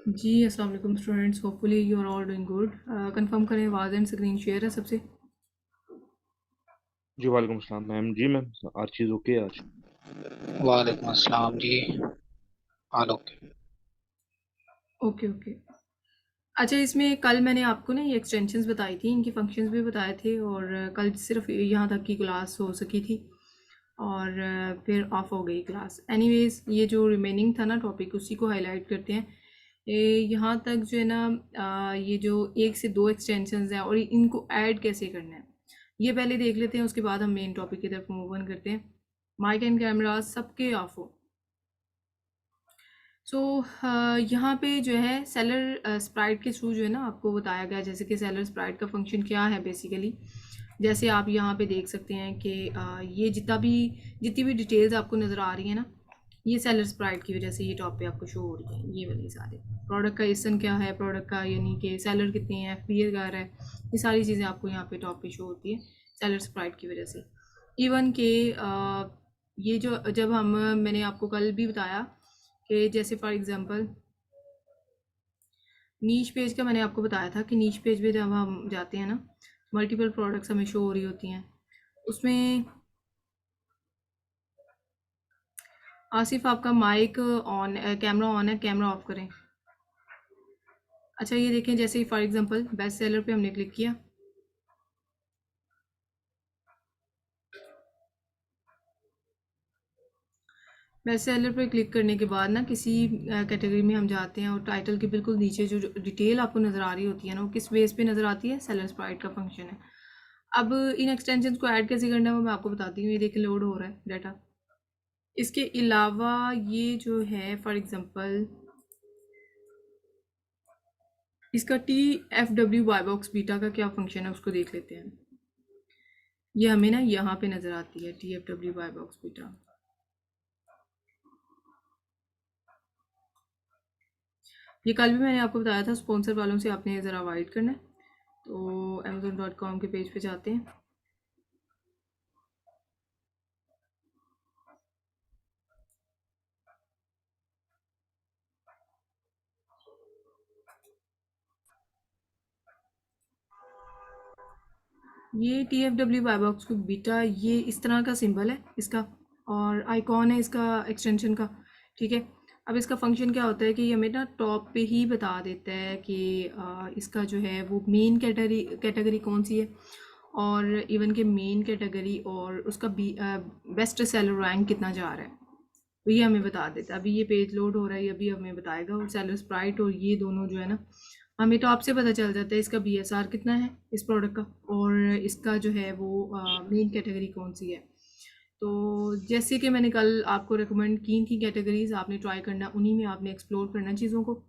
जी अस्सलाम वालेकुम students, hopefully you are all doing good. Confirm करें आवाज़ एंड स्क्रीन शेयर है सबसे। जी वालेकुम अस्सलाम मैम। जी मैम, हर चीज़ ओके है आज। वालेकुम अस्सलाम जी। आलोक। Okay okay. अच्छा, इसमें कल मैंने आपको ना ये एक्सटेंशंस बताई थी, इनके फंक्शंस भी बताए थे, और कल सिर्फ यहाँ तक की क्लास हो सकी थी और फिर ऑफ हो गई क्लास। एनीवेज, ये जो रिमेनिंग था ना टॉपिक, उसी को हाईलाइट करते हैं। यहाँ तक जो है ना, ये जो एक से दो एक्सटेंशंस हैं और इनको ऐड कैसे करना है ये पहले देख लेते हैं, उसके बाद हम मेन टॉपिक की तरफ मूव ऑन करते हैं। माइक एंड कैमरा सबके ऑफ हो। सो यहाँ पे जो है सेलर स्प्राइट के थ्रू जो है ना आपको बताया गया, जैसे कि सेलर स्प्राइट का फंक्शन क्या है बेसिकली। जैसे आप यहाँ पे देख सकते हैं कि ये जितनी भी डिटेल्स आपको नज़र आ रही है ना, ये सेलर स्प्राइट की वजह से ये टॉप पे आपको शो हो रही है। ये वाली सारे प्रोडक्ट का इसन क्या है, प्रोडक्ट का यानी कि सेलर कितने हैं, FBA क्या है, ये सारी चीज़ें आपको यहाँ पे टॉप पे शो होती है सेलर स्प्राइट की वजह से। इवन के ये जो जब हम मैंने आपको कल भी बताया कि जैसे फॉर एग्जांपल नीच पेज का मैंने आपको बताया था कि नीच पेज पे जब हम जाते हैं ना, मल्टीपल प्रोडक्ट्स हमें शो हो रही होती हैं उसमें। आसिफ, आपका माइक ऑन, कैमरा ऑन है, कैमरा ऑफ करें। अच्छा, ये देखें, जैसे फॉर एग्जांपल बेस्ट सेलर पे हमने क्लिक किया। बेस्ट सेलर पे क्लिक करने के बाद ना किसी कैटेगरी में हम जाते हैं, और टाइटल के बिल्कुल नीचे जो डिटेल आपको नज़र आ रही होती है ना, वो किस बेस पे नज़र आती है, सेलर स्प्राइट का फंक्शन है। अब इन एक्सटेंशन को ऐड कैसे करना है वो मैं आपको बताती हूँ। ये देखें, लोड हो रहा है डाटा। इसके अलावा ये जो है फॉर एग्जांपल इसका TFW बाय बॉक्स बीटा का क्या फंक्शन है उसको देख लेते हैं। ये हमें ना यहाँ पे नज़र आती है TFW बाय बॉक्स बीटा। ये कल भी मैंने आपको बताया था, स्पॉन्सर वालों से आपने ज़रा अवॉइड करना है। तो amazon.com के पेज पे जाते हैं। ये TFW बाय बॉक्स बीटा, ये इस तरह का सिंबल है इसका, और आइकॉन है इसका एक्सटेंशन का। ठीक है। अब इसका फंक्शन क्या होता है कि ये हमें ना टॉप पे ही बता देता है कि इसका जो है वो मेन कैटेगरी कौन सी है, और इवन के मेन कैटेगरी और उसका बेस्ट सेलर रैंक कितना जा रहा है, तो ये हमें बता देता है। अभी ये पेज लोड हो रहा है, ये अभी हमें बताएगा। और सेलर स्प्राइट और ये दोनों जो है ना, हमें तो आपसे पता चल जाता है इसका BSR कितना है इस प्रोडक्ट का, और इसका जो है वो मेन कैटेगरी कौन सी है। तो जैसे कि मैंने कल आपको रिकमेंड की थी कैटेगरीज, आपने ट्राई करना, उन्हीं में आपने एक्सप्लोर करना चीज़ों को।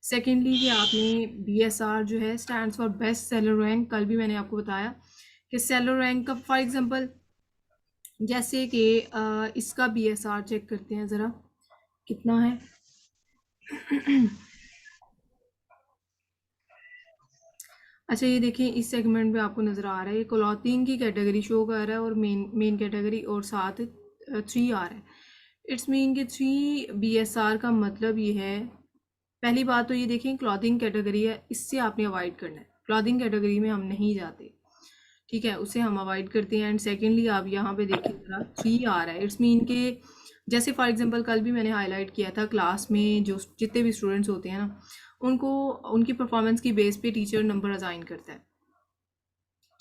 सेकेंडली कि आपने BSR जो है stands for best seller rank, कल भी मैंने आपको बताया कि सेलर रैंक का फॉर एग्जांपल जैसे कि इसका BSR चेक करते हैं ज़रा कितना है। अच्छा, ये देखिए, इस सेगमेंट में आपको नज़र आ रहा है ये क्लॉथिंग की कैटेगरी शो कर रहा है, और मेन मेन कैटेगरी और साथ 3 आ रहा है। इट्स मीन कि 3 BSR का मतलब ये है। पहली बात तो ये देखें, क्लॉथिंग कैटेगरी है, इससे आपने अवॉइड करना है, क्लॉथिंग कैटेगरी में हम नहीं जाते। ठीक है, उसे हम अवॉइड करते हैं। एंड सेकेंडली आप यहाँ पे देखिए ज़रा 3 आ रहा है, इट्स मीन के जैसे फॉर एग्जांपल कल भी मैंने हाईलाइट किया था, क्लास में जो जितने भी स्टूडेंट्स होते हैं ना, उनको उनकी परफॉर्मेंस की बेस पे टीचर नंबर असाइन करता है।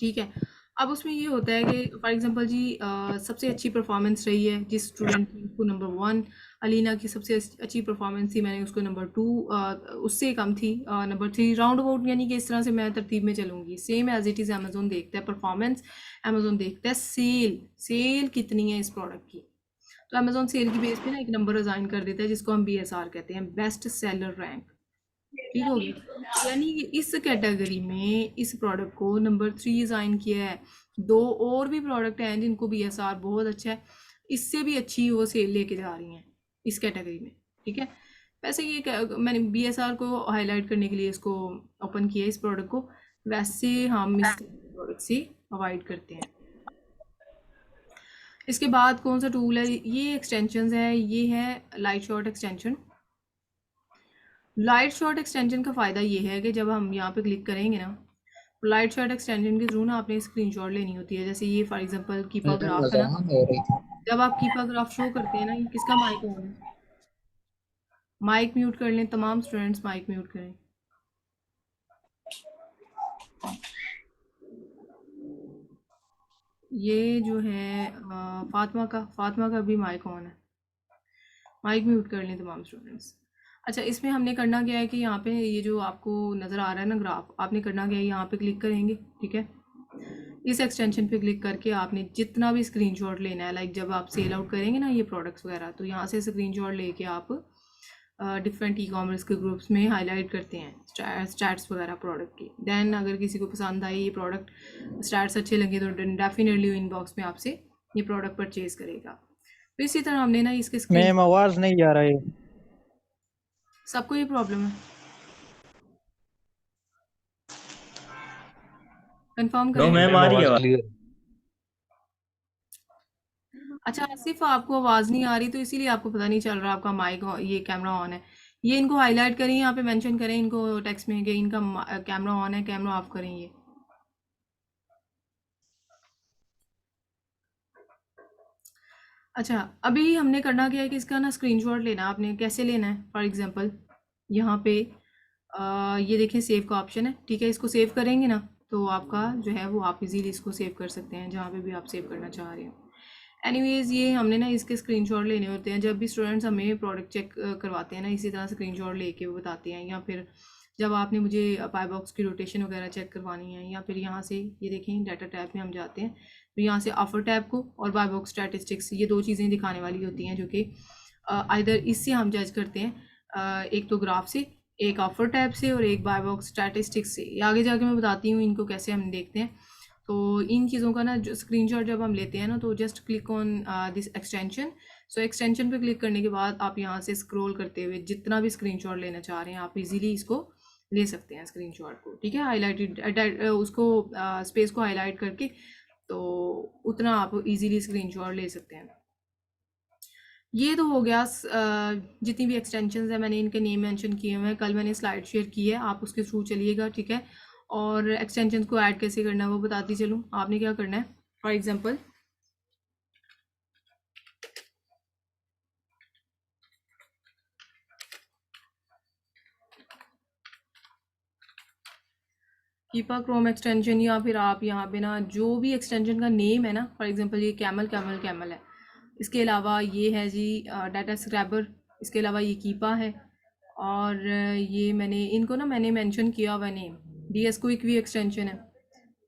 ठीक है। अब उसमें ये होता है कि फॉर एग्जांपल जी, सबसे अच्छी परफॉर्मेंस रही है जिस स्टूडेंट की, उसको नंबर 1। अलीना की सबसे अच्छी परफॉर्मेंस थी, मैंने उसको नंबर 2, उससे कम थी नंबर 3, राउंड अबाउट। यानी कि इस तरह से मैं तरतीब में चलूँगी, same as it is. Amazon देखता है परफॉर्मेंस, अमेजोन देखता है सेल, सेल कितनी है इस प्रोडक्ट की। तो अमेजोन सेल की बेस पे ना एक नंबर असाइन कर देता है, जिसको हम BSR कहते हैं, बेस्ट सेलर रैंक। ठीक होगी। यानी कि इस कैटेगरी में इस प्रोडक्ट को नंबर 3 असाइन किया है। दो और भी प्रोडक्ट हैं जिनको BSR बहुत अच्छा है, इससे भी अच्छी वो सेल लेके जा रही हैं इस कैटेगरी में। ठीक है। वैसे ये मैंने BSR को हाईलाइट करने के लिए इसको ओपन किया इस प्रोडक्ट को। वैसे हम इस प्रोडक्ट से अवॉइड करते हैं। इसके बाद कौन सा टूल है, ये एक्सटेंशन है, ये है light shot extension. Light shot extension का फ़ायदा ये है कि जब हम यहाँ पे क्लिक करेंगे ना, लाइट शॉट एक्सटेंशन के थ्रू ना आपने स्क्रीनशॉट लेनी होती है। जैसे ये फॉर एग्जांपल कीपा ग्राफ है ना, अजान हो रही थी। जब आप कीपा ग्राफ शो करते हैं ना, ये किसका माइक ऑन है? माइक म्यूट कर लें, तमाम स्टूडेंट्स माइक म्यूट करें। ये जो है फातिमा का भी माइक ऑन है, माइक म्यूट कर लें तमाम स्टूडेंट्स। अच्छा, इसमें हमने करना क्या है कि यहाँ पे ये जो आपको नज़र आ रहा है ना ग्राफ, आपने करना क्या है, यहाँ पे क्लिक करेंगे, ठीक है। इस एक्सटेंशन पे क्लिक करके आपने जितना भी स्क्रीनशॉट लेना है, लाइक जब आप सेल आउट करेंगे ना ये प्रोडक्ट्स वगैरह, तो यहाँ से स्क्रीनशॉट लेके आप डिफरेंट ई कॉमर्स के ग्रुप्स में हाईलाइट करते हैं स्टैट्स वगैरह प्रोडक्ट की। दैन अगर किसी को पसंद आए ये प्रोडक्ट, स्टैट्स अच्छे लगे, तो डेफिनेटली इनबॉक्स में आपसे ये प्रोडक्ट परचेज करेगा। तो इसी तरह हमने ना इसके स्क्रीन, मैम आवाज नहीं आ रहा है। सबको ये प्रॉब्लम है, कंफर्म नो करें। मैम आ रही है आवाज आवाज। क्लियर। अच्छा आसिफ, आपको आवाज़ नहीं आ रही तो इसीलिए आपको पता नहीं चल रहा आपका माइक ये कैमरा ऑन है। ये इनको हाईलाइट करें, यहाँ पे मेंशन करें इनको टेक्स्ट में कि इनका कैमरा ऑन है, कैमरा ऑफ करें ये। अच्छा, अभी हमने करना क्या है कि इसका ना स्क्रीनशॉट लेना है आपने। कैसे लेना है? फॉर एग्जांपल यहाँ पे ये देखें सेव का ऑप्शन है, ठीक है। इसको सेव करेंगे ना तो आपका जो है वो आप इजीली इसको सेव कर सकते हैं जहाँ पे भी आप सेव करना चाह रहे हो। एनीवेज, ये हमने ना इसके स्क्रीनशॉट लेने होते हैं जब भी स्टूडेंट्स हमें प्रोडक्ट चेक करवाते हैं ना, इसी तरह स्क्रीनशॉट लेके वो बताते हैं। या फिर जब आपने मुझे पाई बॉक्स की रोटेशन वगैरह चेक करवानी है, या फिर यहाँ से ये देखें डाटा टैब में हम जाते हैं तो यहाँ से ऑफर टैब को और बाय बॉक्स स्टैटिस्टिक्स, ये दो चीज़ें दिखाने वाली होती हैं जो कि आइदर इससे हम जज करते हैं, एक तो ग्राफ से, एक ऑफर टैब से, और एक बाय बॉक्स स्टैटिस्टिक्स से। ये आगे जाके मैं बताती हूँ इनको कैसे हम देखते हैं। तो इन चीज़ों का ना जो स्क्रीनशॉट जब हम लेते हैं ना, तो just click on this extension. So extension पे क्लिक करने के बाद आप यहाँ से स्क्रॉल करते हुए जितना भी स्क्रीनशॉट लेना चाह रहे हैं आप इजीली इसको ले सकते हैं स्क्रीनशॉट को, ठीक है। हाईलाइटेड उसको स्पेस को हाईलाइट करके, तो उतना आप इजीली स्क्रीनशॉट ले सकते हैं। ये तो हो गया जितनी भी एक्सटेंशंस हैं मैंने इनके नेम मेंशन किए हुए हैं, कल मैंने स्लाइड शेयर की है, आप उसके थ्रू चलिएगा, ठीक है। और एक्सटेंशंस को ऐड कैसे करना है वो बताती चलूँ। आपने क्या करना है, फॉर एग्जांपल कीपा क्रोम एक्सटेंशन, या फिर आप यहाँ पे ना जो भी एक्सटेंशन का नेम है ना, फॉर एग्जांपल ये कैमल है, इसके अलावा ये है जी डाटा स्क्रैबर, इसके अलावा ये कीपा है, और ये मैंने मेंशन किया हुआ नेम DS क्विक भी एक्सटेंशन है।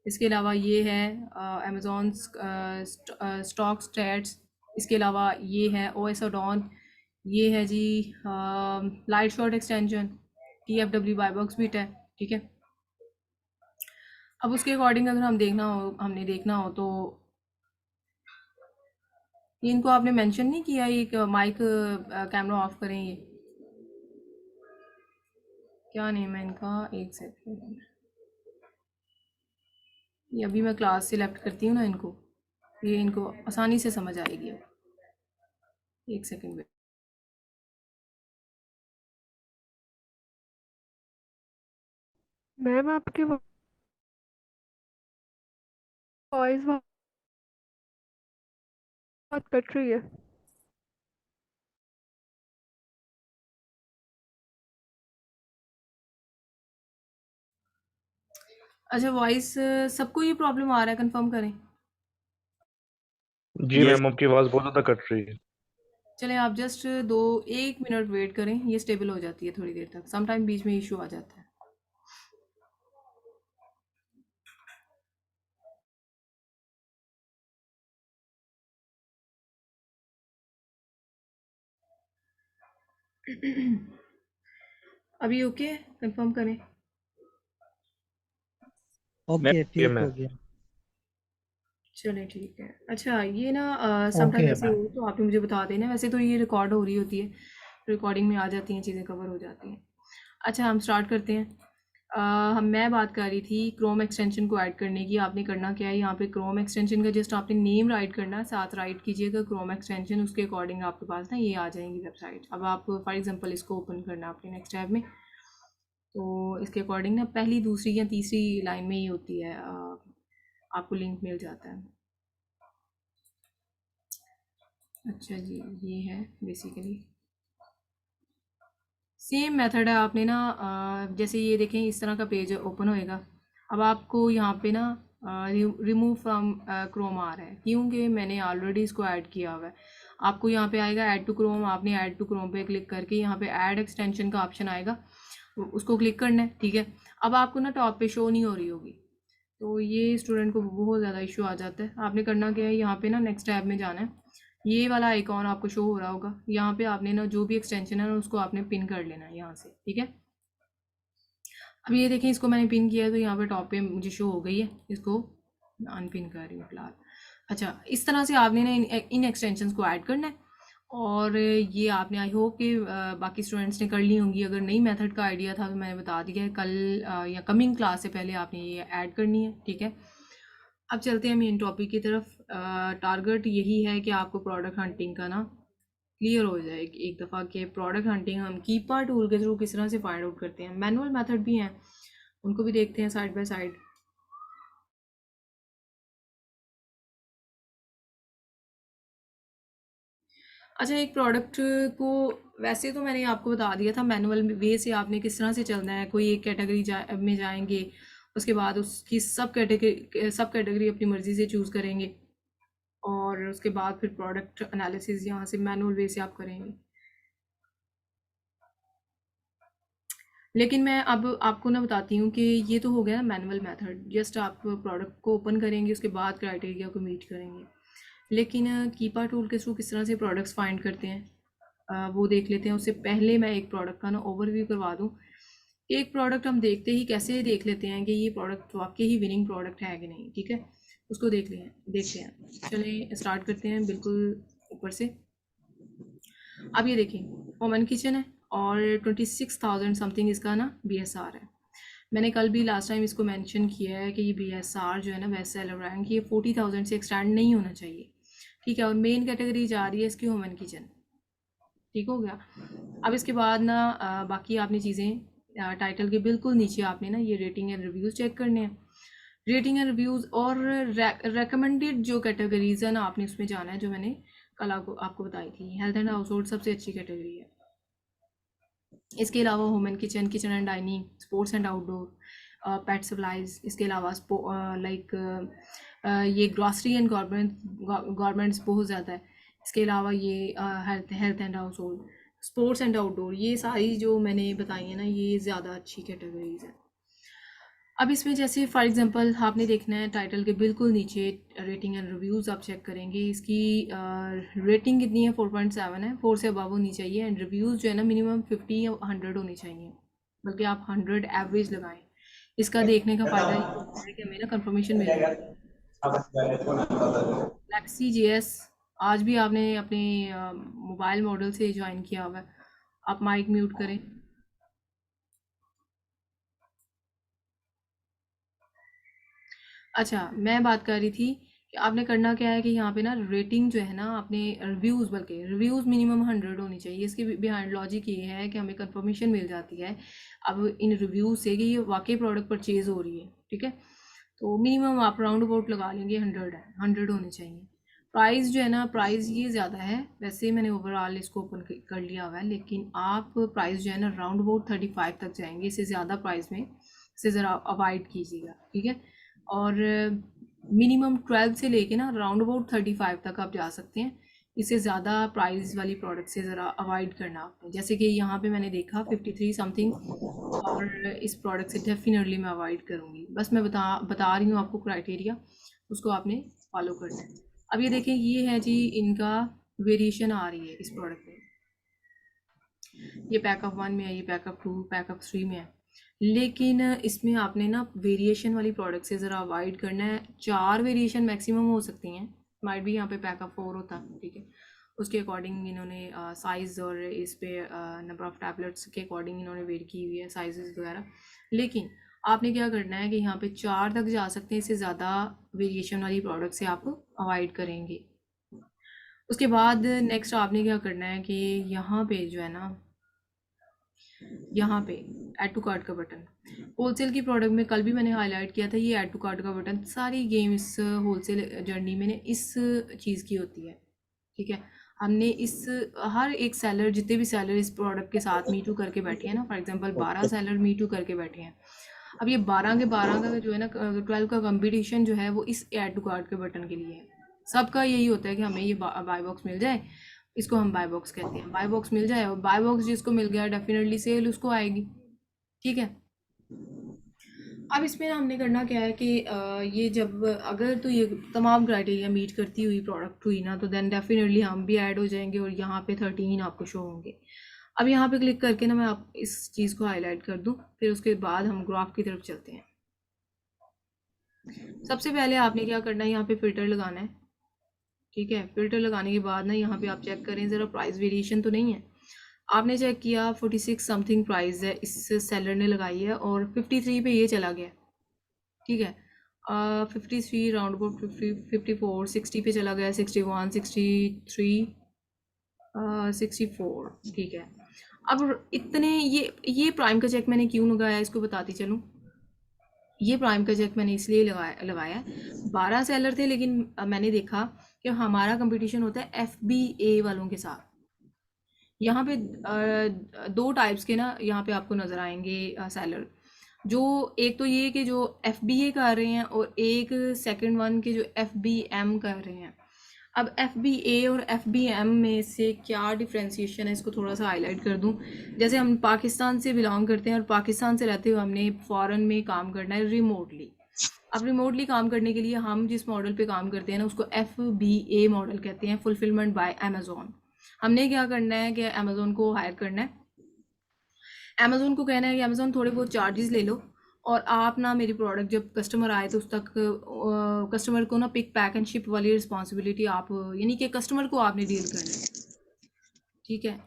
इसके अलावा ये है अमेज़ॉन स्टॉक स्टैट्स, इसके अलावा ये है OS अडॉन, ये है जी light shot extension, TFW by box beat है, ठीक है। अब उसके अकॉर्डिंग अगर हमने देखना हो तो ये इनको आपने मेंशन नहीं किया, एक माइक कैमरा ऑफ करें, ये क्या नेम है इनका, एक सेकंड, ये अभी मैं क्लास सिलेक्ट करती हूँ ना इनको, ये इनको आसानी से समझ आएगी। अब एक सेकंड में मैम आपकी वॉइस बहुत कट रही है। अच्छा, वॉइस सबको ये प्रॉब्लम आ रहा है, कंफर्म करें। जी मैम, आपकी आवाज बहुत ज्यादा कट रही है। चलें, आप जस्ट 1 मिनट वेट करें, ये स्टेबल हो जाती है थोड़ी देर तक, समटाइम बीच में इशू आ जाता है। अभी ओके, कंफर्म करें। ओके ठीक मैम हो गया। चले ठीक है। अच्छा, ये ना समटाइम ऐसे हो तो आप मुझे बता देना, वैसे तो ये रिकॉर्ड हो रही होती है, रिकॉर्डिंग में आ जाती हैं चीज़ें, कवर हो जाती हैं। अच्छा, हम स्टार्ट करते हैं। मैं बात कर रही थी क्रोम एक्सटेंशन को ऐड करने की। आपने करना क्या है, यहाँ पे क्रोम एक्सटेंशन का जस्ट आपने नेम राइट करना है, साथ राइट कीजिएगा क्रोम एक्सटेंशन, उसके अकॉर्डिंग आपके पास ना ये आ जाएंगी वेबसाइट। अब आप फॉर एग्जांपल इसको ओपन करना है अपने नेक्स्ट टैब में, तो इसके अकॉर्डिंग ना पहली दूसरी या तीसरी लाइन में ही होती है, आपको लिंक मिल जाता है। अच्छा जी, ये है बेसिकली सेम मेथड है। आपने ना जैसे ये देखें इस तरह का पेज ओपन होएगा। अब आपको यहाँ पे ना रिमूव फ्रॉम क्रोम आ रहा है, क्योंकि मैंने ऑलरेडी इसको ऐड किया हुआ है। आपको यहाँ पे आएगा ऐड टू क्रोम, आपने ऐड टू क्रोम पे क्लिक करके यहाँ पे ऐड एक्सटेंशन का ऑप्शन आएगा, उसको क्लिक करना है, ठीक है। अब आपको ना टॉप पे शो नहीं हो रही होगी, तो ये स्टूडेंट को बहुत ज़्यादा इशू आ जाता है। आपने करना क्या है, यहाँ पे ना नेक्स्ट टैब में जाना है, ये वाला आइकॉन आपको शो हो रहा होगा, यहाँ पे आपने ना जो भी एक्सटेंशन है ना उसको आपने पिन कर लेना है यहाँ से, ठीक है। अब ये देखें इसको मैंने पिन किया है, तो यहाँ पे टॉप पे मुझे शो हो गई है, इसको अनपिन कर रही हूँ फिलहाल। अच्छा, इस तरह से आपने ना इन एक्सटेंशंस को ऐड करना है, और ये आपने आई होप कि बाकी स्टूडेंट्स ने कर ली होंगी। अगर नई मेथड का आइडिया था तो मैंने बता दिया है, कल या कमिंग क्लास से पहले आपने ये ऐड करनी है, ठीक है। अब चलते हैं मेन टॉपिक की तरफ। टारगेट यही है कि आपको प्रोडक्ट हंटिंग का ना क्लियर हो जाए एक दफ़ा कि प्रोडक्ट हंटिंग हम कीपर टूल के थ्रू किस तरह से फाइंड आउट करते हैं। मैनुअल मेथड भी हैं, उनको भी देखते हैं साइड बाय साइड। अच्छा, एक प्रोडक्ट को वैसे तो मैंने आपको बता दिया था मैनुअल वे से आपने किस तरह से चलना है। कोई एक कैटेगरी में जाएंगे, उसके बाद उसकी सब कैटेगरी अपनी मर्ज़ी से चूज़ करेंगे, और उसके बाद फिर प्रोडक्ट एनालिसिस यहाँ से मैनुअल वे से आप करेंगे। लेकिन मैं अब आपको ना बताती हूँ कि ये तो हो गया मैनुअल मेथड, जस्ट आप प्रोडक्ट को ओपन करेंगे, उसके बाद क्राइटेरिया को मीट करेंगे। लेकिन कीपर टूल के थ्रू किस तरह से प्रोडक्ट्स फाइंड करते हैं वो देख लेते हैं। उससे पहले मैं एक प्रोडक्ट का ना ओवरव्यू करवा दूँ। एक प्रोडक्ट हम देखते ही कैसे देख लेते हैं कि ये प्रोडक्ट वाकई ही विनिंग प्रोडक्ट है कि नहीं, ठीक है, उसको देखते हैं। चलें स्टार्ट करते हैं बिल्कुल ऊपर से। अब ये देखें ओमन किचन है और 26,000 समथिंग इसका ना BSR है। मैंने कल भी लास्ट टाइम इसको मेंशन किया है कि ये BSR जो है ना बेस्ट सेलर रैंक, ये 40,000 से एक्सटेंड नहीं होना चाहिए, ठीक है। और मेन कैटेगरी जा रही है इसकी ओमन किचन, ठीक हो गया। अब इसके बाद ना बाकी आपने चीज़ें टाइटल के बिल्कुल नीचे आपने ना ये रेटिंग एंड रिव्यूज़ चेक करने हैं। रेटिंग एंड रिव्यूज़ और रेकमेंडेड जो कैटेगरीज है ना आपने उसमें जाना है, जो मैंने कल आपको बताई थी। हेल्थ एंड हाउस होल्ड सबसे अच्छी कैटेगरी है। इसके अलावा home and kitchen, kitchen and dining, sports and outdoor, pet supplies, इसके अलावा लाइक ये ग्रॉसरी एंड गारमेंट्स बहुत ज़्यादा है। इसके अलावा ये health and house hold, sports and outdoor, ये सारी जो मैंने बताई है ना ये ज़्यादा अच्छी कैटेगरीज हैं। अब इसमें जैसे फॉर एग्जांपल आपने देखना है टाइटल के बिल्कुल नीचे रेटिंग एंड रिव्यूज़ आप चेक करेंगे। इसकी रेटिंग कितनी है, 4.7 है, 4 से अबव होनी चाहिए। एंड रिव्यूज़ जो है ना मिनिमम 50 या 100 होनी चाहिए, बल्कि आप 100 एवरेज लगाएं। इसका देखने का फ़ायदा ये होता है कि हमें ना कंफर्मेशन मिल जाती है। Next.js आज भी आपने अपने मोबाइल मॉडल से ज्वाइन किया हुआ है। आप माइक म्यूट करें। अच्छा, मैं बात कर रही थी कि आपने करना क्या है कि यहाँ पे ना रेटिंग जो है ना आपने रिव्यूज़, बल्कि रिव्यूज़ मिनिमम 100 होनी चाहिए। इसके बिहाइंड लॉजिक ये है कि हमें कंफर्मेशन मिल जाती है अब इन रिव्यूज़ से कि ये वाकई प्रोडक्ट परचेज़ हो रही है, ठीक है। तो मिनिमम आप राउंड अबाउट लगा लेंगे 100 है, 100 होने चाहिए। प्राइस जो है ना, प्राइस ये ज़्यादा है, वैसे मैंने ओवरऑल इसको ओपन कर लिया हुआ है, लेकिन आप प्राइस जो है ना राउंड अबाउट 35 तक जाएंगे। इससे ज़्यादा प्राइस में से ज़रा अवॉइड कीजिएगा, ठीक है। और मिनिमम 12 से लेके ना राउंड अबाउट 35 तक आप जा सकते हैं। इससे ज़्यादा प्राइस वाली प्रोडक्ट से ज़रा अवॉइड करना आपने। जैसे कि यहाँ पे मैंने देखा 53 समथिंग, और इस प्रोडक्ट से डेफिनेटली मैं अवॉइड करूँगी। बस मैं बता रही हूँ आपको क्राइटेरिया, उसको आपने फॉलो करना है। अब ये देखें, ये है जी इनका वेरिएशन आ रही है इस प्रोडक्ट में। ये पैकअप 1 में है, ये पैकअप 2, पैकअप 3 में है। लेकिन इसमें आपने ना वेरिएशन वाली प्रोडक्ट से ज़रा अवॉइड करना है। 4 वेरिएशन मैक्सिमम हो सकती हैं, माइट भी यहाँ पे पैकअप 4 होता है, ठीक है। उसके अकॉर्डिंग इन्होंने साइज़ और इस पे नंबर ऑफ़ टैबलेट्स के अकॉर्डिंग इन्होंने वेट की हुई है साइजेस वगैरह। लेकिन आपने क्या करना है कि यहाँ पे 4 तक जा सकते हैं, इससे ज़्यादा वेरिएशन वाली प्रोडक्ट से आप अवॉइड करेंगे। उसके बाद नेक्स्ट आपने क्या करना है कि यहाँ पे जो है ना, यहाँ पे ऐड टू कार्ट का बटन, होलसेल की प्रोडक्ट में कल भी मैंने हाईलाइट किया था, ये ऐड टू कार्ट का बटन सारी गेम इस होलसेल जर्नी में इस चीज़ की होती है। ठीक है, हमने इस हर एक सेलर, जितने भी सेलर इस प्रोडक्ट के साथ मीटू करके बैठे हैं ना, फॉर एग्जांपल 12 सेलर मीटू करके बैठे हैं। अब ये 12 के 12 का जो है ना 12 का कंपटीशन जो है वो इस ऐड टू कार्ट के बटन के लिए है। सबका यही होता है कि हमें ये बाय बॉक्स मिल जाए, इसको हम बाय बॉक्स कहते हैं, बाय बॉक्स मिल जाए, और बाय बॉक्स जिसको मिल गया डेफिनेटली सेल उसको आएगी। ठीक है, अब इसमें ना हमने करना क्या है कि ये जब अगर तो ये तमाम क्राइटेरिया मीट करती हुई प्रोडक्ट हुई ना, तो देन डेफिनेटली हम भी ऐड हो जाएंगे और यहाँ पे 13 आपको शो होंगे। अब यहाँ पे क्लिक करके ना मैं आप इस चीज़ को हाईलाइट कर दूँ, फिर उसके बाद हम ग्राफ की तरफ चलते हैं। सबसे पहले आपने क्या करना है, यहाँ पे फ़िल्टर लगाना है। ठीक है, फ़िल्टर लगाने के बाद ना यहाँ पे आप चेक करें ज़रा प्राइस वेरिएशन तो नहीं है। आपने चेक किया 46 समथिंग प्राइस है इस सेलर ने लगाई है और 53 पे ये चला गया। ठीक है, 53 राउंड अबाउट 54 60 पे चला गया, 61 63 64। ठीक है, अब इतने ये प्राइम का चेक मैंने क्यों लगाया इसको बताती चलूँ। ये प्राइम का चेक मैंने इसलिए लगाया 12 सेलर थे, लेकिन मैंने देखा कि हमारा कंपटीशन होता है FBA वालों के साथ। यहाँ पे 2 टाइप्स के ना यहाँ पे आपको नज़र आएंगे सेलर, जो एक तो ये कि जो FBA कर रहे हैं और एक सेकंड वन के जो FBM कर रहे हैं। अब FBA और FBM में से क्या डिफ्रेंशिएशन है इसको थोड़ा सा हाईलाइट कर दूं। जैसे हम पाकिस्तान से बिलोंग करते हैं और पाकिस्तान से रहते हुए हमने फ़ॉरेन में काम करना है रिमोटली। अब रिमोटली काम करने के लिए हम जिस मॉडल पे काम करते हैं ना उसको FBA मॉडल कहते हैं, फुलफिलमेंट बाय अमेज़ॉन। हमने क्या करना है कि अमेज़ॉन को हायर करना है, अमेज़ॉन को कहना है कि अमेज़ॉन थोड़े बहुत चार्जेस ले लो और आप ना मेरी प्रोडक्ट जब कस्टमर आए तो उस तक कस्टमर को ना पिक पैक एंड शिप वाली रिस्पॉन्सिबिलिटी आप, यानी कि कस्टमर को आपने डील करना है। ठीक है,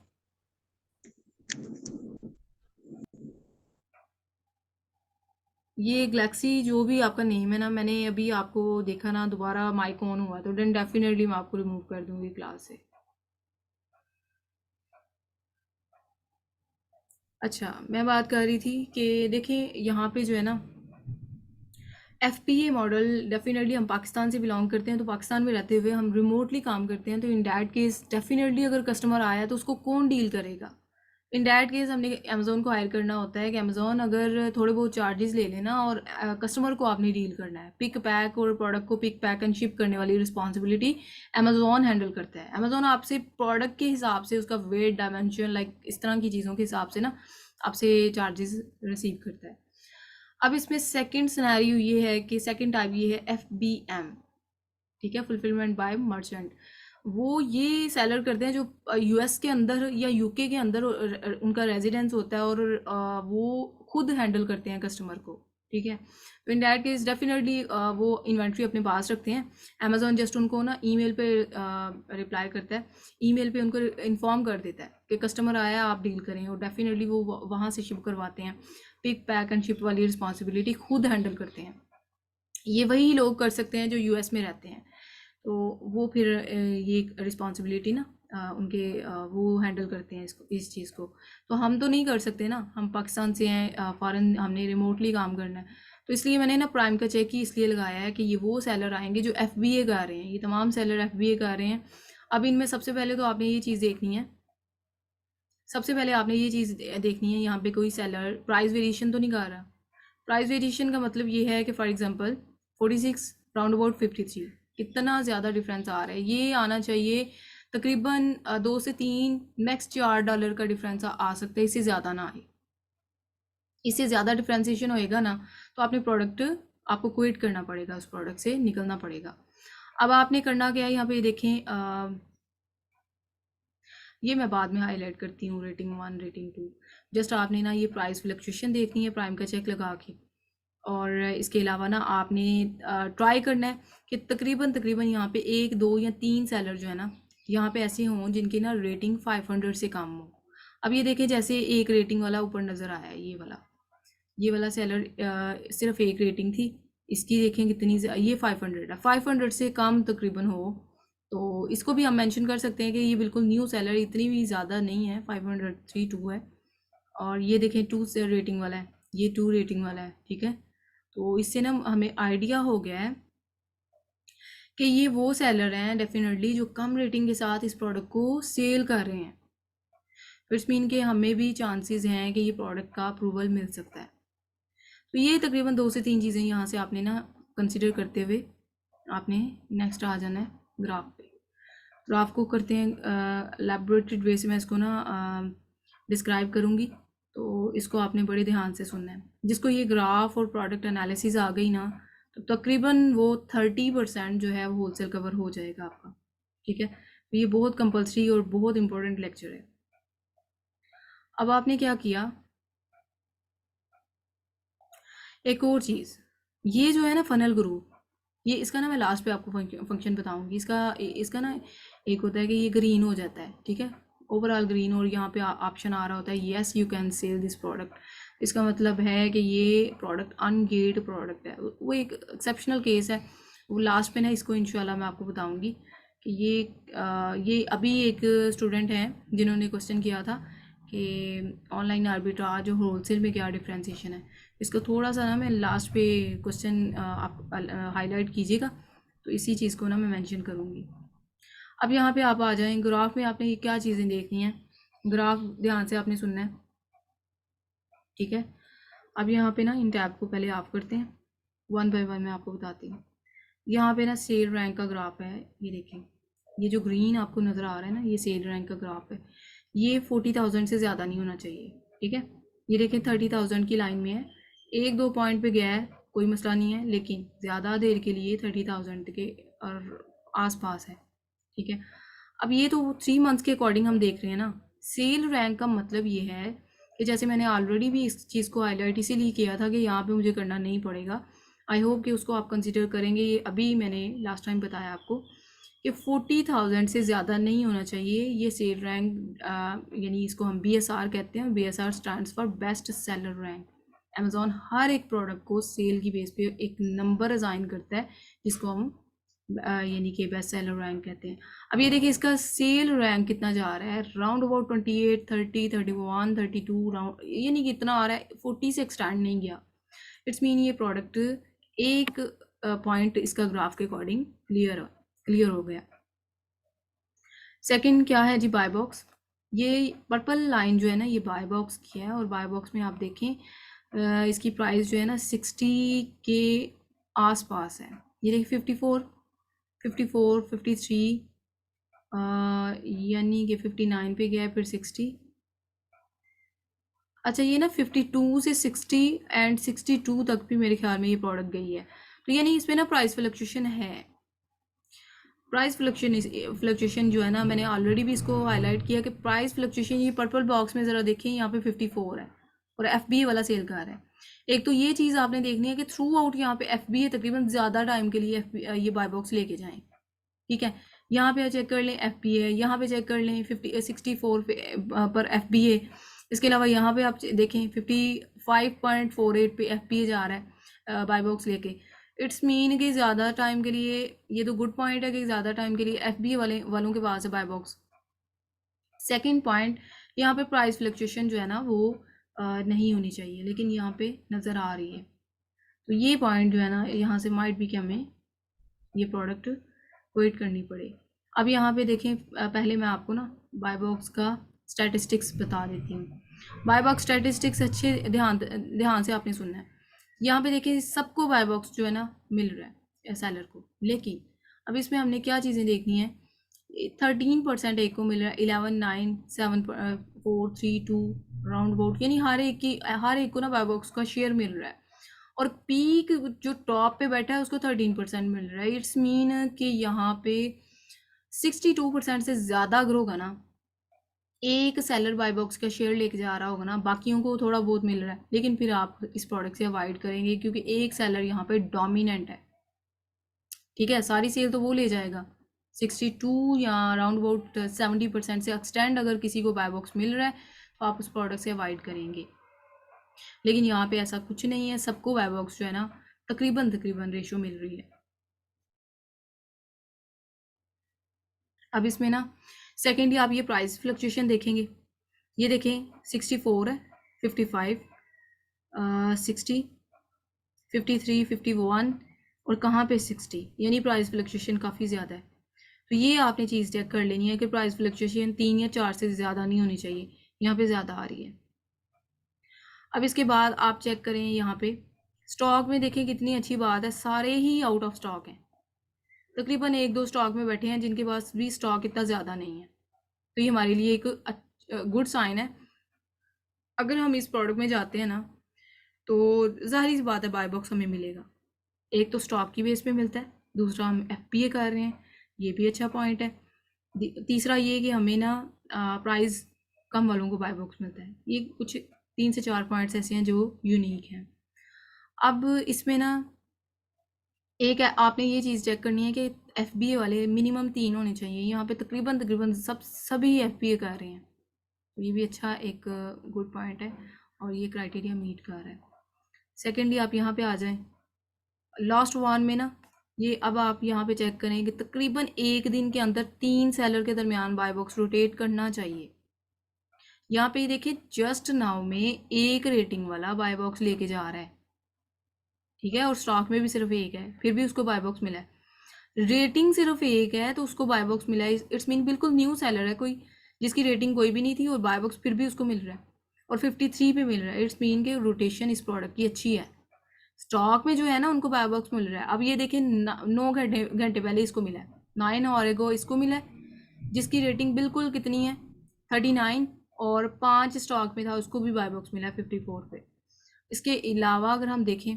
ये गैलेक्सी जो भी आपका नेम है ना, मैंने अभी आपको देखा ना दोबारा माइक ऑन हुआ तो देन डेफिनेटली मैं आपको रिमूव कर दूंगी क्लास से। अच्छा, मैं बात कर रही थी कि देखिए यहाँ पे जो है ना FPA मॉडल, डेफिनेटली हम पाकिस्तान से बिलोंग करते हैं तो पाकिस्तान में रहते हुए हम रिमोटली काम करते हैं, तो इन डैट केस डेफिनेटली अगर कस्टमर आया तो उसको कौन डील करेगा। इन डैट केस हमने अमेज़ॉन को हायर करना होता है कि अमेज़ॉन अगर थोड़े बहुत चार्जेस ले लेना और कस्टमर को आपने डील करना है, पिक पैक और प्रोडक्ट को पिक पैक एंड शिप करने वाली रिस्पॉन्सिबिलिटी अमेज़ॉन हैंडल करता है। अमेज़ॉन आपसे प्रोडक्ट के हिसाब से उसका वेट डायमेंशन लाइक इस तरह की चीज़ों के हिसाब से ना आपसे चार्जेस रिसीव करता है। अब इसमें सेकंड सिनेरियो ये है कि सेकंड टाइप ये है FBM। ठीक है, फुलफिलमेंट बाय मर्चेंट। वो ये सेलर करते हैं जो US के अंदर या UK के अंदर उनका रेजिडेंस होता है और वो खुद हैंडल करते हैं कस्टमर को। ठीक है, तो इन दैट केस डेफिनेटली वो इन्वेंट्री अपने पास रखते हैं। अमेज़ॉन जस्ट उनको ना ईमेल पे रिप्लाई करता है, ईमेल पे उनको इन्फॉर्म कर देता है कि कस्टमर आया आप डील करें, और डेफिनेटली वो वहाँ से शिप करवाते हैं। पिक पैक एंड शिप वाली रिस्पॉन्सिबिलिटी खुद हैंडल करते हैं। ये वही लोग कर सकते हैं जो US में रहते हैं, तो वो फिर ये रिस्पॉन्सिबिलिटी ना उनके वो हैंडल करते हैं इसको, इस चीज़ को। तो हम तो नहीं कर सकते ना, हम पाकिस्तान से हैं, फ़ॉरेन हमने रिमोटली काम करना है, तो इसलिए मैंने ना प्राइम का चेक ही इसलिए लगाया है कि ये वो सेलर आएंगे जो FBA कर रहे हैं। ये तमाम सेलर FBA कर रहे हैं। अब इनमें सबसे पहले तो आपने ये चीज़ देखनी है, सबसे पहले आपने ये चीज़ देखनी है, यहाँ पे कोई सेलर प्राइस वेरिएशन तो नहीं कर रहा। प्राइस वेरिएशन का मतलब ये है कि फॉर एग्जांपल 46 राउंड अबाउट 53, कितना ज़्यादा डिफरेंस आ रहा है। ये आना चाहिए तकरीबन 2 से 3 नेक्स्ट $4 का डिफरेंस आ सकता है, इससे ज़्यादा ना आए। इससे ज़्यादा डिफ्रेंसिएशन होएगा ना तो आपने प्रोडक्ट आपको क्विट करना पड़ेगा, उस प्रोडक्ट से निकलना पड़ेगा। अब आपने करना क्या है, यहाँ पे देखें ये मैं बाद में हाईलाइट करती हूँ, रेटिंग 1 रेटिंग 2। जस्ट आपने ना ये प्राइस फ्लक्चुएशन देखनी है प्राइम का चेक लगा के, और इसके अलावा ना आपने ट्राई करना है कि तकरीबन यहाँ पे 1 2 या 3 सेलर जो है ना यहाँ पे ऐसे हों जिनकी ना रेटिंग 500 से कम हो। अब ये देखें, जैसे एक रेटिंग वाला ऊपर नज़र आया है, ये वाला सेलर सिर्फ एक रेटिंग थी, इसकी देखें कितनी, ये 500 है, 500 से कम तकरीबन हो तो इसको भी हम मेंशन कर सकते हैं कि ये बिल्कुल न्यू सेलर, इतनी भी ज़्यादा नहीं है, 503 है। और ये देखें 2 से रेटिंग वाला है, ये 2 रेटिंग वाला है, ठीक है। तो इससे ना हमें आइडिया हो गया है कि ये वो सेलर हैं डेफिनेटली जो कम रेटिंग के साथ इस प्रोडक्ट को सेल कर रहे हैं। इट्स मीन कि हमें भी चांसेस हैं कि ये प्रोडक्ट का अप्रूवल मिल सकता है। तो ये तकरीबन 2 से 3 चीज़ें यहाँ से आपने ना कंसिडर करते हुए आपने नेक्स्ट आ जाना है ग्राफ पे। ग्राफ को करते हैं लैबोरेटरी वे से, मैं इसको ना डिस्क्राइब करूँगी, तो इसको आपने बड़े ध्यान से सुनना है। जिसको ये ग्राफ और प्रोडक्ट एनालिसिस आ गई ना, तो तकरीबन वो 30% जो है वो होलसेल कवर हो जाएगा आपका, ठीक है। तो ये बहुत कंपल्सरी और बहुत इंपॉर्टेंट लेक्चर है। अब आपने क्या किया, एक और चीज़, ये जो है ना फनल ग्रुप, ये इसका ना मैं लास्ट पे आपको फंक्शन बताऊंगी। इसका ना एक होता है कि ये ग्रीन हो जाता है, ठीक है, ओवरऑल ग्रीन, और यहाँ पे ऑप्शन आ रहा होता है yes you can sell this product. इसका मतलब है कि ये प्रोडक्ट अनगेट प्रोडक्ट है। वो एक एक्सेप्शनल केस है, वो लास्ट पे ना इसको इंशाल्लाह मैं आपको बताऊंगी कि ये अभी एक स्टूडेंट हैं जिन्होंने क्वेश्चन किया था कि ऑनलाइन आर्बिट्राज और होलसेल में क्या डिफ्रेंशिएशन है। इसका थोड़ा सा ना मैं लास्ट पे क्वेश्चन आप हाईलाइट कीजिएगा, तो इसी चीज़ को ना मैं मेंशन करूँगी। अब यहाँ पे आप आ जाएं, ग्राफ में आपने ये क्या चीज़ें देखनी है, ग्राफ ध्यान से आपने सुनना है, ठीक है। अब यहाँ पे ना इन टैब को पहले ऑफ करते हैं, 1 बाय 1 मैं आपको बताती हूँ। यहाँ पे ना सेल रैंक का ग्राफ है, ये देखें, ये जो ग्रीन आपको नज़र आ रहा है ना, ये सेल रैंक का ग्राफ है। ये 40,000 से ज़्यादा नहीं होना चाहिए, ठीक है। ये देखें 30,000 की लाइन में है, 1-2 पॉइंट पे गया है, कोई मसला नहीं है, लेकिन ज़्यादा देर के लिए 30,000 के और आसपास है, ठीक है। अब ये तो 3 मंथ्स के अकॉर्डिंग हम देख रहे हैं ना। सेल रैंक का मतलब ये है कि जैसे मैंने ऑलरेडी भी इस चीज़ को हाईलाइट इसीलिए किया था कि यहाँ पे मुझे करना नहीं पड़ेगा, आई होप कि उसको आप कंसिडर करेंगे। ये अभी मैंने लास्ट टाइम बताया आपको कि 40,000 से ज़्यादा नहीं होना चाहिए ये सेल रैंक, यानी इसको हम BSR कहते हैं। BSR stands for best seller rank. Amazon हर एक प्रोडक्ट को सेल की बेस पे एक नंबर असाइन करता है जिसको हम यानी कि बेस्ट सेलर रैंक कहते हैं। अब ये देखिए इसका सेल रैंक कितना जा रहा है, राउंड अबाउट 28, 30, 31, 32 राउंड, यानी कि इतना आ रहा है, 40 से एक्सटेंड नहीं गया। इट्स मीन ये प्रोडक्ट एक पॉइंट इसका ग्राफ के अकॉर्डिंग क्लियर हो गया। सेकंड क्या है जी, बाय बॉक्स। ये पर्पल लाइन जो है ना, ये बाय बॉक्स की है, और बाय बॉक्स में आप देखें इसकी प्राइस जो है ना 60 के आसपास है। ये देखिए 54, 53 यानी कि 59 पे गया है, फिर 60। अच्छा, ये ना 52 से 60 एंड 62 तक भी मेरे ख्याल में ये प्रोडक्ट गई है। तो यानी इसमें ना प्राइस फ्लक्चुएशन है। प्राइस फ्लक्चुएशन जो है ना, मैंने ऑलरेडी भी इसको हाईलाइट किया कि प्राइस फ्लक्चुएशन, ये पर्पल बॉक्स में ज़रा देखें, यहाँ पे 54 है और FBA वाला सेल कर रहा है। एक तो ये चीज़ आपने देखनी है कि थ्रू आउट यहाँ पे FBA तकरीबन ज़्यादा टाइम के लिए ये बाय बॉक्स लेके जाएं, ठीक है। यहाँ पे चेक कर लें FBA, यहाँ पे चेक कर लें 64 पर FBA। इसके अलावा यहाँ पे आप देखें 55.48 पे FBA जा रहा है बाय बॉक्स लेके। इट्स मीन कि ज़्यादा टाइम के लिए, ये तो गुड पॉइंट है कि ज़्यादा टाइम के लिए FBA वालों के पास है बाय बॉक्स। सेकेंड पॉइंट, यहाँ पे प्राइस फ्लक्चुएशन जो है ना वो नहीं होनी चाहिए, लेकिन यहाँ पे नज़र आ रही है। तो ये पॉइंट जो है ना, यहाँ से माइट भी कि हमें ये प्रोडक्ट वेट करनी पड़े। अब यहाँ पे देखें, पहले मैं आपको ना बाय बॉक्स का स्टैटिस्टिक्स बता देती हूँ। बाय बॉक्स स्टैटिस्टिक्स अच्छे ध्यान से आपने सुनना है। यहाँ पे देखिए सबको बाय बॉक्स जो है ना मिल रहा है सेलर को, लेकिन अब इसमें हमने क्या चीज़ें देखनी है। 13% एक को मिल रहा है, 11, 9, 7, 4, 3, 2 राउंड अबाउट, यानी हर एक को ना बाय बॉक्स का शेयर मिल रहा है। और पीक जो टॉप पे बैठा है उसको 13% मिल रहा है। इट्स मीन कि यहाँ पे 62% से ज़्यादा ग्रो होगा ना, एक सेलर बाय बॉक्स का शेयर लेके जा रहा होगा ना, बाकियों को थोड़ा बहुत मिल रहा है, लेकिन फिर आप इस प्रोडक्ट से अवॉइड करेंगे क्योंकि एक सेलर यहाँ पे डोमिनेंट है, ठीक है। सारी सेल तो वो ले जाएगा, 62 या अराउंड अबाउट 70% से एक्सटेंड अगर किसी को बाय बॉक्स मिल रहा है तो आप उस प्रोडक्ट से अवॉइड करेंगे। लेकिन यहाँ पे ऐसा कुछ नहीं है, सबको बाय बॉक्स जो है ना तकरीबन रेशो मिल रही है। अब इसमें ना सेकेंडली आप ये प्राइस फ्लक्चुएशन देखेंगे, ये देखें 64 है, 55, 60, 53, 51 और कहाँ पे 60, यानी प्राइस फ्लक्चुएशन काफ़ी ज़्यादा है। तो ये आपने चीज़ चेक कर लेनी है कि प्राइस फ्लक्चुएशन 3 या 4 से ज़्यादा नहीं होनी चाहिए, यहाँ पे ज़्यादा आ रही है। अब इसके बाद आप चेक करें यहाँ पे स्टॉक में, देखें कितनी अच्छी बात है, सारे ही आउट ऑफ स्टॉक हैं। तकरीबन 1-2 स्टॉक में बैठे हैं जिनके पास भी स्टॉक इतना ज़्यादा नहीं है। तो ये हमारे लिए एक गुड साइन है। अगर हम इस प्रोडक्ट में जाते हैं ना तो ज़ाहिर सी बात है बाय बॉक्स हमें मिलेगा। एक तो स्टॉक की बेस पे मिलता है, दूसरा हम FPA कर रहे हैं, ये भी अच्छा पॉइंट है। तीसरा ये कि हमें ना प्राइस कम वालों को बाय बॉक्स मिलता है। ये कुछ 3 से 4 पॉइंट्स ऐसे हैं जो यूनिक हैं। अब इसमें ना एक है, आपने ये चीज़ चेक करनी है कि FBA वाले मिनिमम 3 होने चाहिए। यहाँ पे तकरीबन सभी FBA कर रहे हैं, तो ये भी अच्छा एक गुड पॉइंट है और ये क्राइटेरिया मीट कर रहा है। सेकेंडली आप यहाँ पे आ जाएं लास्ट वन में ना, ये अब आप यहाँ पे चेक करें कि तकरीबन 1 दिन के अंदर 3 सेलर के दरमियान बाय बॉक्स रोटेट करना चाहिए। यहाँ पे देखिए जस्ट नाउ में 1 रेटिंग वाला बाय बॉक्स लेके जा रहा है, ठीक है, और स्टॉक में भी सिर्फ 1 है, फिर भी उसको बाय बॉक्स मिला है। रेटिंग सिर्फ 1 है तो उसको बाय बॉक्स मिला है, इट्स मीन बिल्कुल न्यू सेलर है, कोई जिसकी रेटिंग कोई भी नहीं थी और बाय बॉक्स फिर भी उसको मिल रहा है और 53 पे मिल रहा है। इट्स मीन के रोटेशन इस प्रोडक्ट की अच्छी है। स्टॉक में जो है ना उनको बाय बॉक्स मिल रहा है। अब ये देखिए 9 घंटे पहले इसको मिला है, 9 और इसको मिला है जिसकी रेटिंग बिल्कुल कितनी है 39, और 5 स्टॉक में था उसको भी बाय बॉक्स मिला है 54 पे। इसके अलावा अगर हम देखें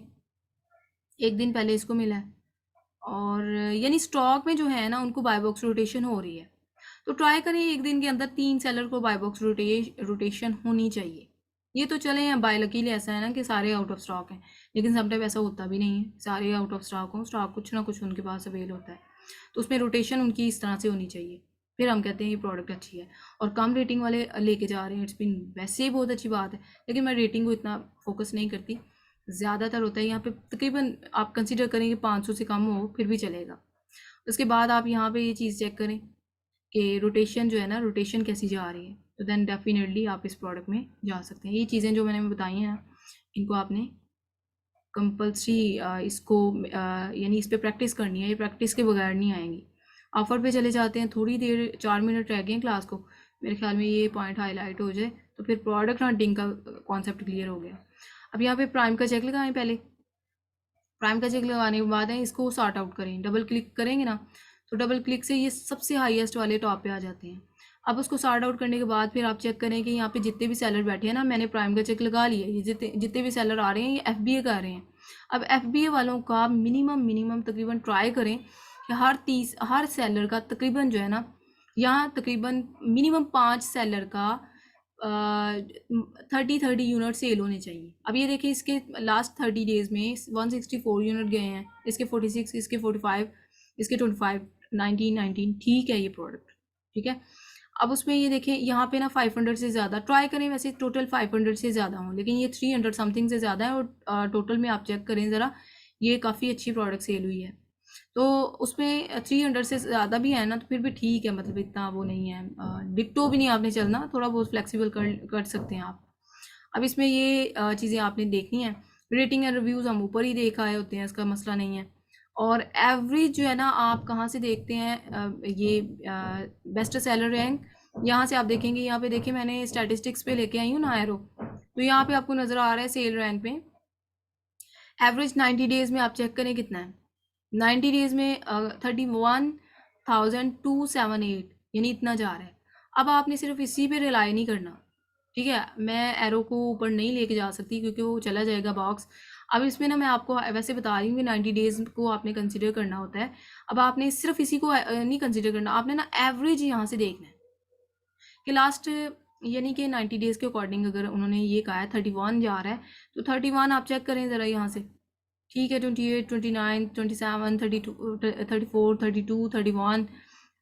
1 दिन पहले इसको मिला है, और यानी स्टॉक में जो है ना उनको बाय बॉक्स रोटेशन हो रही है। तो ट्राई करें 1 दिन के अंदर 3 सेलर को बाय बॉक्स रोटेशन होनी चाहिए। ये तो चले बाय लकीली ऐसा है ना कि सारे आउट ऑफ स्टॉक हैं, लेकिन समटाइम ऐसा होता भी नहीं है सारे आउट ऑफ स्टॉक हो, स्टॉक कुछ ना कुछ उनके पास अवेल होता है, तो उसमें रोटेशन उनकी इस तरह से होनी चाहिए, फिर हम कहते हैं ये प्रोडक्ट अच्छी है। और कम रेटिंग वाले लेके जा रहे हैं, इट्स बिन वैसे ही बहुत अच्छी बात है, लेकिन मैं रेटिंग को इतना फोकस नहीं करती। ज़्यादातर होता है यहाँ पे तकरीबन आप कंसिडर करें कि 500 से कम हो फिर भी चलेगा। उसके बाद आप यहाँ पे ये चीज़ चेक करें कि रोटेशन जो है ना, रोटेशन कैसी जा रही है, तो देन डेफिनेटली आप इस प्रोडक्ट में जा सकते हैं। ये चीज़ें जो मैंने बताई हैं इनको आपने कंपल्सरी इसको यानी इस पर प्रैक्टिस करनी है, ये प्रैक्टिस के बगैर नहीं आएंगी। ऑफर पे चले जाते हैं, थोड़ी देर 4 मिनट रह गए हैं क्लास को, मेरे ख्याल में ये पॉइंट हाईलाइट हो जाए तो फिर प्रोडक्ट हंटिंग का कॉन्सेप्ट क्लियर हो गया। अब यहाँ पे प्राइम का चेक लगाएं, पहले प्राइम का चेक लगाने के बाद इसको सॉर्ट आउट करें, डबल क्लिक करेंगे ना तो डबल क्लिक से ये सबसे हाईएस्ट वाले टॉप पे आ जाते हैं। अब उसको सॉर्ट आउट करने के बाद फिर आप चेक करें कि यहाँ पे जितने भी सेलर बैठे हैं ना, मैंने प्राइम का चेक लगा लिया, ये जितने भी सेलर आ रहे हैं ये FBA कर रहे हैं। अब FBA वालों का मिनिमम तकरीबन ट्राई करें कि हर सेलर का तकरीबन जो है ना, यहाँ तकरीबन मिनिमम 5 सेलर का 30 यूनिट सेल होने चाहिए। अब ये देखिए इसके लास्ट 30 डेज में 164 यूनिट गए हैं, इसके 46, इसके 45, इसके 25, 19, ठीक है ये प्रोडक्ट, ठीक है। अब उसमें ये देखें यहाँ पे ना 500 से ज़्यादा ट्राई करें, वैसे टोटल 500 से ज़्यादा हो, लेकिन ये 300 समथिंग से ज़्यादा है, और टोटल में आप चेक करें ज़रा, ये काफ़ी अच्छी प्रोडक्ट सेल हुई है। तो उसमें 300 से ज़्यादा भी है ना तो फिर भी ठीक है, मतलब इतना वो नहीं है, डिक्टो भी नहीं आपने चलना, थोड़ा बहुत फ्लेक्सिबल कर सकते हैं आप। अब इसमें ये चीज़ें आपने देखनी है। रेटिंग एंड रिव्यूज़ हम ऊपर ही देख आए होते हैं, इसका मसला नहीं है। और एवरेज जो है ना आप कहाँ से देखते हैं, ये बेस्ट सेलर रैंक यहाँ से आप देखेंगे। यहाँ पे देखिए मैंने स्टैटिस्टिक्स पे लेके आई हूँ ना एरो, तो यहाँ पे आपको नज़र आ रहा है सेल रैंक में एवरेज 90 डेज़ में आप चेक करें कितना है। 90 डेज़ में 31,278 यानी इतना जा रहा है। अब आपने सिर्फ इसी पे रिलाई नहीं करना, ठीक है, मैं एरो को ऊपर नहीं लेके जा सकती क्योंकि वो चला जाएगा बॉक्स। अब इसमें ना मैं आपको वैसे बता रही हूँ कि 90 डेज़ को आपने कंसिडर करना होता है। अब आपने सिर्फ इसी को नहीं कंसिडर करना, आपने ना एवरेज यहाँ से देखना है कि लास्ट यानी कि 90 डेज़ के अकॉर्डिंग अगर उन्होंने ये कहा है 31 जा रहा है तो 31 आप चेक करें ज़रा यहाँ से, ठीक है, 28, 29, 27, 32, 34, 32, 31,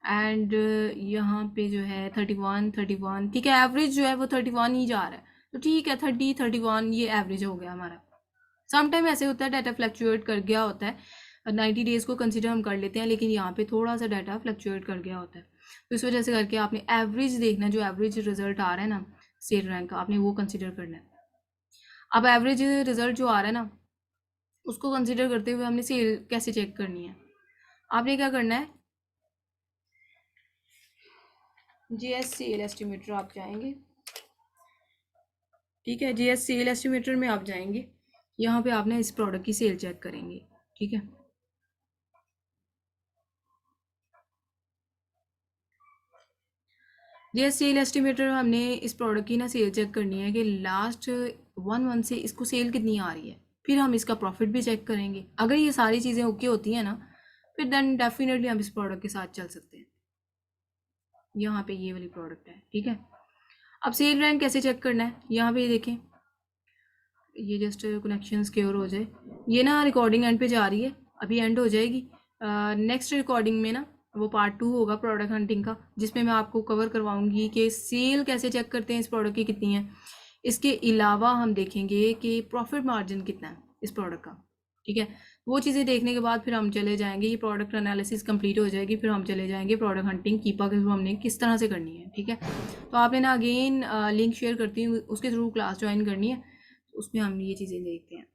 एंड यहाँ पे जो है 31 ठीक है, एवरेज जो है वो 31 ही जा रहा है, तो ठीक है 31 ये एवरेज हो गया हमारा। समटाइम ऐसे होता है डाटा फ्लक्चुएट कर गया होता है, 90 डेज़ को कंसिडर हम कर लेते हैं, लेकिन यहाँ पे थोड़ा सा डाटा फ्लक्चुएट कर गया होता है, तो इस वजह से करके आपने एवरेज देखना, जो एवरेज रिजल्ट आ रहा है ना सेल रैंक का, आपने वो कंसिडर करना है। अब एवरेज रिजल्ट जो आ रहा है ना उसको कंसिडर करते हुए हमने सेल कैसे चेक करनी है, आपने क्या करना है, जीएस सेल एस्टिमेटर आप जाएंगे, ठीक है, जीएस सेल एस्टिमेटर में आप जाएंगे, यहाँ पे आपने इस प्रोडक्ट की सेल चेक करेंगे, ठीक है। जीएस सेल एस्टिमेटर में हमने इस प्रोडक्ट की ना सेल चेक करनी है कि लास्ट 1 मंथ से इसको सेल कितनी आ रही है, फिर हम इसका प्रॉफिट भी चेक करेंगे। अगर ये सारी चीज़ें ओके होती हैं ना, फिर देन डेफिनेटली हम इस प्रोडक्ट के साथ चल सकते हैं। यहाँ पे ये वाली प्रोडक्ट है, ठीक है। अब सेल रैंक कैसे चेक करना है, यहाँ पे देखें, ये जस्ट कनेक्शन सिक्योर हो जाए, ये ना रिकॉर्डिंग एंड पे जा रही है, अभी एंड हो जाएगी। नेक्स्ट रिकॉर्डिंग में ना वो पार्ट 2 होगा प्रोडक्ट हंटिंग का, जिसमें मैं आपको कवर करवाऊंगी कि सेल कैसे चेक करते हैं इस प्रोडक्ट की कितनी है। इसके अलावा हम देखेंगे कि प्रॉफिट मार्जिन कितना है इस प्रोडक्ट का, ठीक है। वो चीज़ें देखने के बाद फिर हम चले जाएंगे, ये प्रोडक्ट एनालिसिस कंप्लीट हो जाएगी, फिर हम चले जाएंगे प्रोडक्ट हंटिंग कीपा के थ्रू हमने किस तरह से करनी है, ठीक है। तो आपने ना अगेन लिंक शेयर करती हूँ, उसके थ्रू क्लास ज्वाइन करनी है, उसमें हम ये चीज़ें देखते हैं।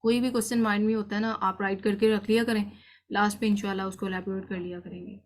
कोई भी क्वेश्चन माइंड में होता है ना, आप राइट करके रख लिया करें, लास्ट पे इंशाल्लाह उसको एलैबोरेट कर लिया करेंगे।